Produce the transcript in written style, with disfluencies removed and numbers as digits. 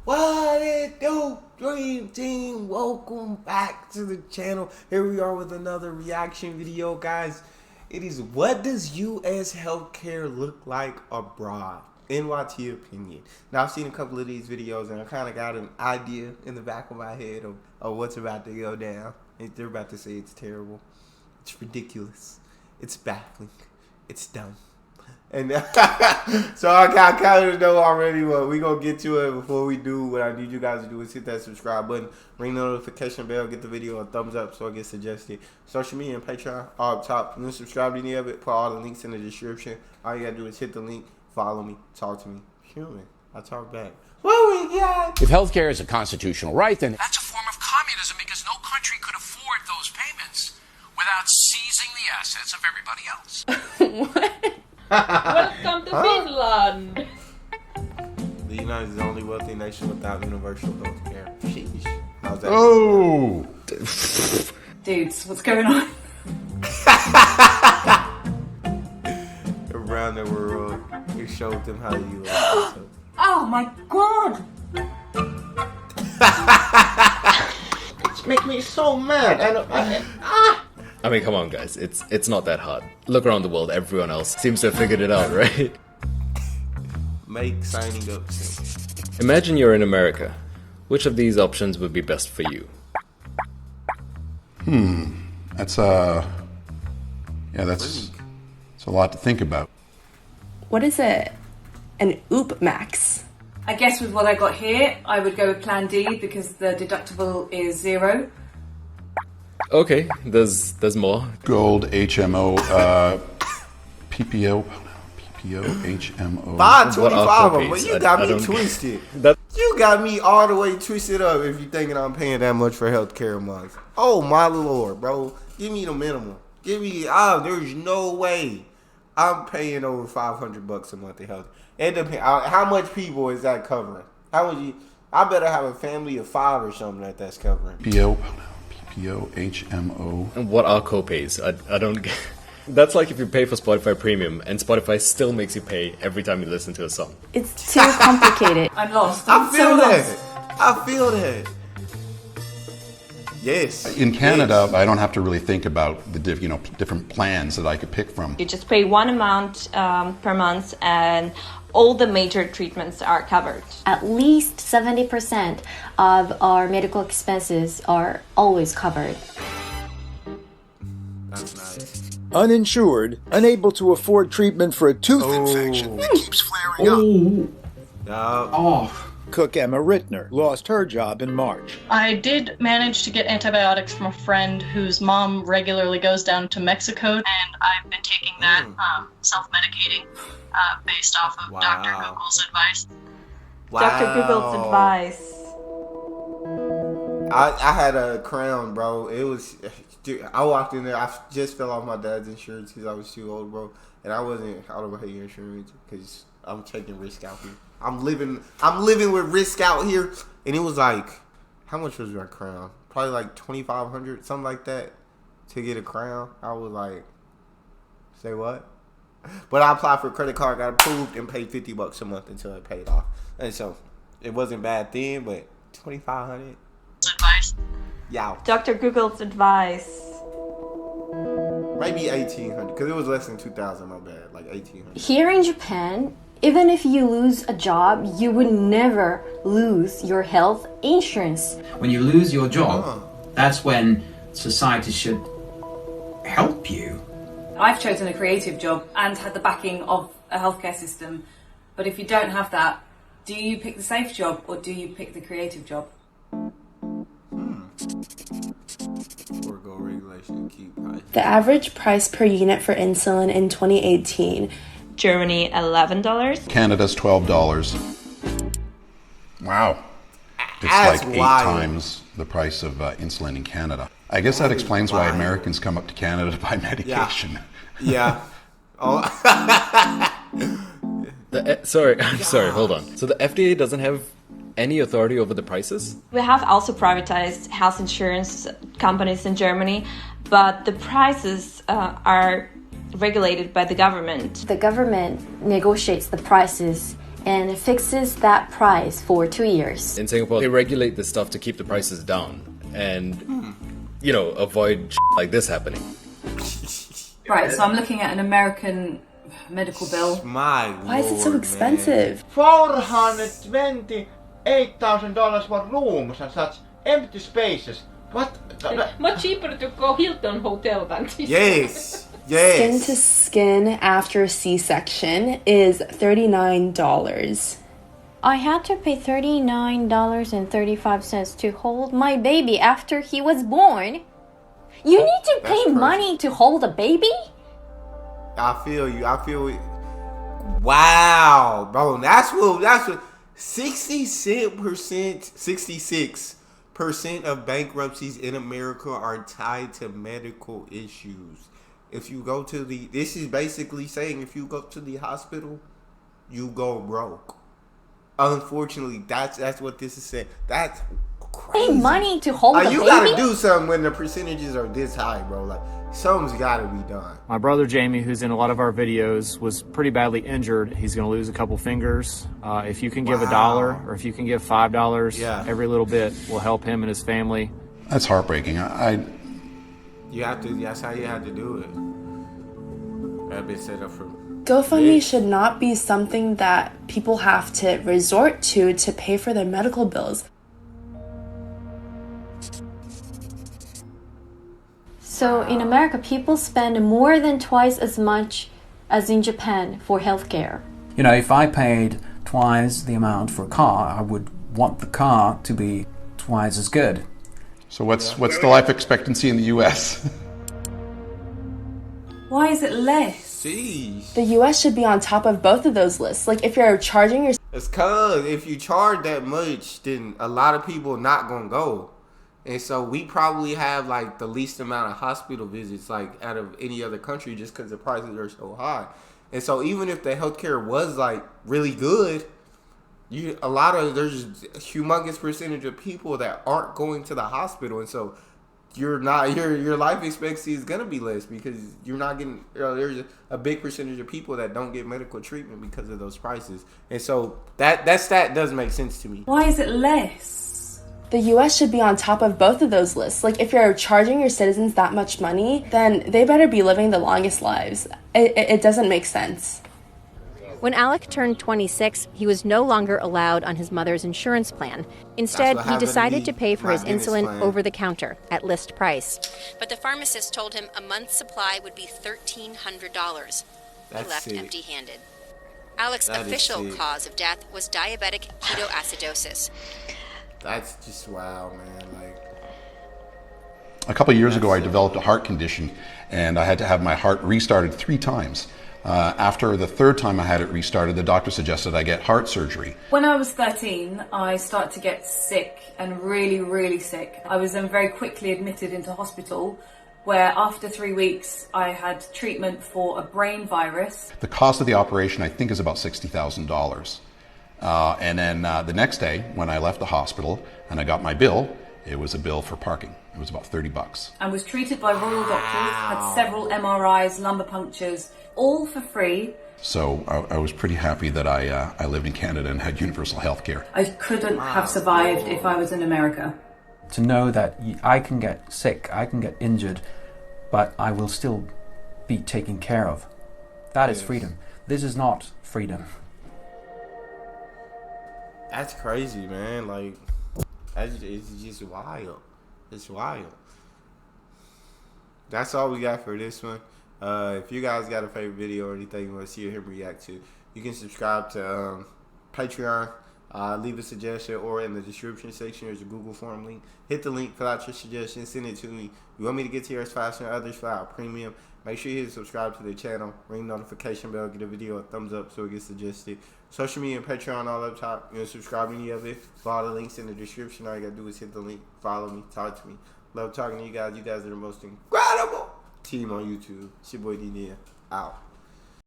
What it do, Dream Team? Welcome back to the channel. Here we are with another reaction video, guys. It is, what does U.S. healthcare look like abroad? NYT opinion. Now, I've seen a couple of these videos and I kind of got an idea in the back of my head of what's about to go down. They're about to say it's terrible. It's ridiculous. It's baffling. It's dumb. And so I kind of know already what we're going to get to it. Before we do, what I need you guys to do is hit that subscribe button, ring the notification bell, get the video a thumbs up so it gets suggested. Social media and Patreon all up top. And then subscribe to any of it. Put all the links in the description. All you got to do is hit the link, follow me, talk to me. Human. I talk back. What we got? If healthcare is a constitutional right, then that's a form of communism because no country could afford those payments without seizing the assets of everybody else. What? Welcome to Finland! The United is the only wealthy nation without universal health care. Sheesh. How's that? Oh! Dudes, what's going on? Around the world, you showed them how you are. Oh my god! It's making me so mad. I mean, come on, guys. It's not that hard. Look around the world. Everyone else seems to have figured it out, right? Make signing up simple. Imagine you're in America. Which of these options would be best for you? That's a lot to think about. What is it? An OOP max? I guess with what I got here, I would go with Plan D because the deductible is 0. Okay, there's more. Gold, HMO, PPO, HMO. 525 of them, but you I got me don't- twisted. That- You got me all the way twisted up if you're thinking I'm paying that much for healthcare a month. Oh my lord, bro. Give me the minimum. Give me, there's no way I'm paying over $500 a month in health. It depends. How much people is that covering? How would you? I better have a family of 5 or something that's covering. PPO, HMO. And what are copays? I don't get. That's like if you pay for Spotify Premium and Spotify still makes you pay every time you listen to a song. It's too complicated. I'm lost. I I'm feel so that. lost. I feel that. Yes. In Canada, yes. I don't have to really think about the different plans that I could pick from. You just pay one amount per month and all the major treatments are covered. At least 70% of our medical expenses are always covered. That's nice. Uninsured, unable to afford treatment for a tooth infection It keeps flaring up. Cook Emma Rittner lost her job in March. I did manage to get antibiotics from a friend whose mom regularly goes down to Mexico, and I've been taking that self-medicating based off of Dr. Google's advice. Wow. Dr. Google's advice. I had a crown, bro. It was, dude, I walked in there. I just fell off my dad's insurance because I was too old, bro. And I wasn't out of my insurance because I'm taking risk out here. I'm living with risk out here. And it was like, how much was my crown? Probably like $2,500, something like that, to get a crown. I was like, say what? But I applied for a credit card, got approved, and paid $50 a month until it paid off. And so it wasn't bad then, but $2,500. Advice. Yeah. Dr. Google's advice. Maybe $1,800 because it was less than $2,000. My bad, like $1,800. Here in Japan, even if you lose a job, you would never lose your health insurance. When you lose your job, that's when society should help you. I've chosen a creative job and had the backing of a healthcare system. But if you don't have that, do you pick the safe job or do you pick the creative job? Go regulation keep high. The average price per unit for insulin in 2018. Germany, $11. Canada's $12. Wow. It's That's like 8 wild. times the price of insulin in Canada. I guess that explains why Americans come up to Canada to buy medication. Yeah. Oh. Sorry, I'm sorry. Hold on. So the FDA doesn't have any authority over the prices? We have also privatized health insurance companies in Germany, but the prices are regulated by the government. The government negotiates the prices and fixes that price for 2 years. In Singapore, they regulate this stuff to keep the prices down and, you know, avoid like this happening. Right, so I'm looking at an American medical bill. Why is it so expensive? $428,000 for rooms and such empty spaces. What? Much cheaper to go Hilton Hotel than this. Yes. Skin to skin after C-section is $39. I had to pay $39.35 to hold my baby after he was born. You need to pay money to hold a baby? I feel you. Wow, bro. That's what 66% of bankruptcies in America are tied to medical issues. If you go to this is basically saying if you go to the hospital, you go broke. Unfortunately, that's what this is saying. That's crazy. Pay money to hold a baby? You gotta do something when the percentages are this high, bro. Like, something's gotta be done. My brother Jamie, who's in a lot of our videos, was pretty badly injured. He's going to lose a couple fingers. If you can give $1 or if you can give $5, every little bit will help him and his family. That's heartbreaking. You have to. That's how you have to do it. I've been set up for. GoFundMe should not be something that people have to resort to pay for their medical bills. So in America, people spend more than twice as much as in Japan for healthcare. You know, if I paid twice the amount for a car, I would want the car to be twice as good. So what's the life expectancy in the U.S.? Why is it less? Jeez. The US should be on top of both of those lists. Like, if you're charging your... It's cause if you charge that much, then a lot of people not gonna go. And so we probably have like the least amount of hospital visits like out of any other country just because the prices are so high. And so even if the healthcare was like really good, there's a humongous percentage of people that aren't going to the hospital, and so your life expectancy is gonna be less because you're not getting. There's a big percentage of people that don't get medical treatment because of those prices, and so that stat does make sense to me. Why is it less? The US should be on top of both of those lists. Like, if you're charging your citizens that much money, then they better be living the longest lives. It doesn't make sense. When Alec turned 26, he was no longer allowed on his mother's insurance plan. Instead, he decided to pay for his insulin over the counter at list price. But the pharmacist told him a month's supply would be $1,300. He left empty-handed. Alec's official cause of death was diabetic ketoacidosis. That's just wow, man. Like, a couple of years ago, I developed a heart condition, and I had to have my heart restarted 3 times. After the 3rd time I had it restarted, the doctor suggested I get heart surgery. When I was 13, I started to get sick, and really, really sick. I was then very quickly admitted into hospital, where after 3 weeks, I had treatment for a brain virus. The cost of the operation, I think, is about $60,000. And then the next day, when I left the hospital and I got my bill, it was a bill for parking. It was about $30. And was treated by royal doctors, had several MRIs, lumbar punctures, all for free. So I was pretty happy that I lived in Canada and had universal health care. I couldn't have survived if I was in America. To know that I can get sick, I can get injured, but I will still be taken care of. That is freedom. This is not freedom. That's crazy, man. Like, it's just wild. It's wild. That's all we got for this one. If you guys got a favorite video or anything you want to see him react to, you can subscribe to Patreon. Leave a suggestion, or in the description section there's a Google form link. Hit the link, fill out your suggestion, send it to me. You want me to get to yours faster than others, fill out premium. Make sure you hit subscribe to the channel, ring notification bell, get a video a thumbs up so it gets suggested. Social media and Patreon all up top. You want to subscribe to any of it, follow the links in the description. All you gotta do is hit the link, follow me, talk to me. Love talking to you guys. You guys are the most incredible team on YouTube. It's your boy D. Neal. Out.